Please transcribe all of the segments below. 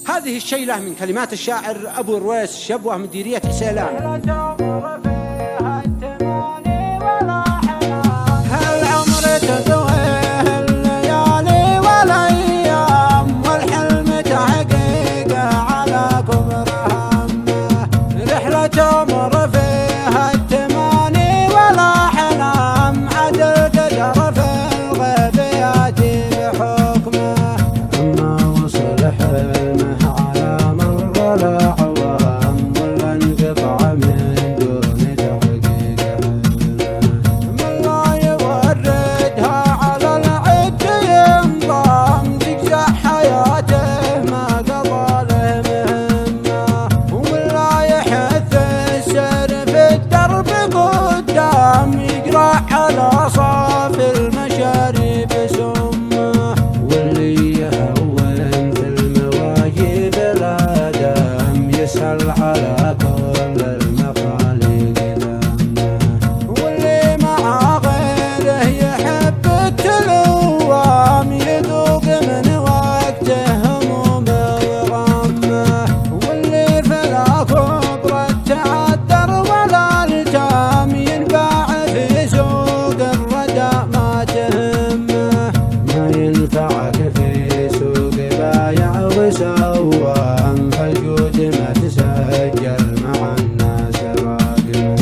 هذه الشيلة من كلمات الشاعر أبو رويس شبوة مديرية حسيلان. على صاف المشارب سمه واللي يهون في المواجب الآدم يسهل على كل المخالق ذمه واللي مع غيره يحب التلوام يذوق من وقته هموم وغمه واللي فلا كبر التعذر ولا التام ينباع في سوق الردى ما تهمه ما ينفعك في سوق بايع وسوام فالجود ما تسجل مع الناس راقمه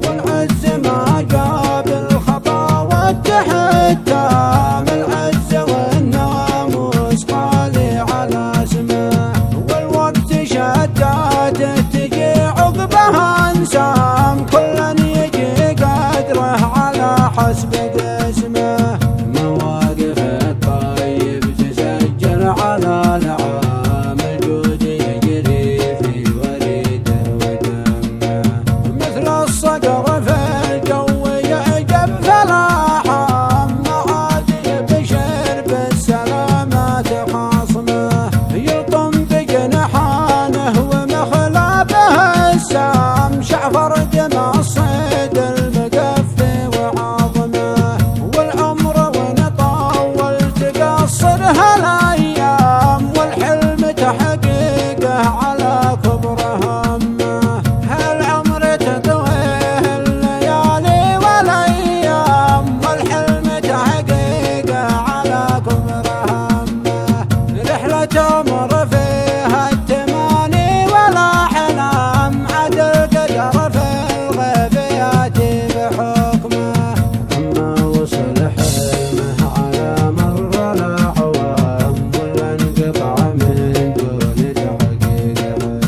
والعز ما جاب الخطا والتحتام العز والناموس خالي على اسمه والوقت شداته تجي عقبها انسام كلا يجي قدره على حسب قسمه مواقف الطيب تسجل على نعام الجود يجري في وريده ودمه مثل الصقر في الجو يعجب فلاحه معادي بشر بالسلامات خاصمه يلطم بجنحانه ومخلبه السام شعفر دم الصيد المقفي وعظمه والعمر ونطول تقصر هالايام والحلم تحقيقه على كبر همه هالعمر تطويه الليالي والايام والحلم تحقيقه على كبر همه رحلة عمر فيها التماني والاحلام عد القدر في الغيب ياتي بحكمه اما وصل حلمه على مر الاعوام ولا انقطع من دون تحقيق حلمه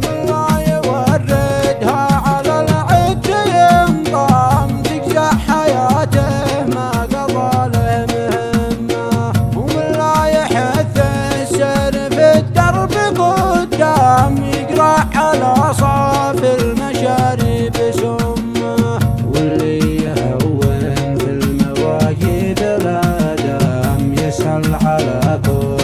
من لا يوردها على العد ينضام تجزع حياته ما قضى له مهمه ومن لا يحث السير في الدرب قدام يقرع على صاف المشارب سمه واللي يهون في المواجب الآدم يسهل على كل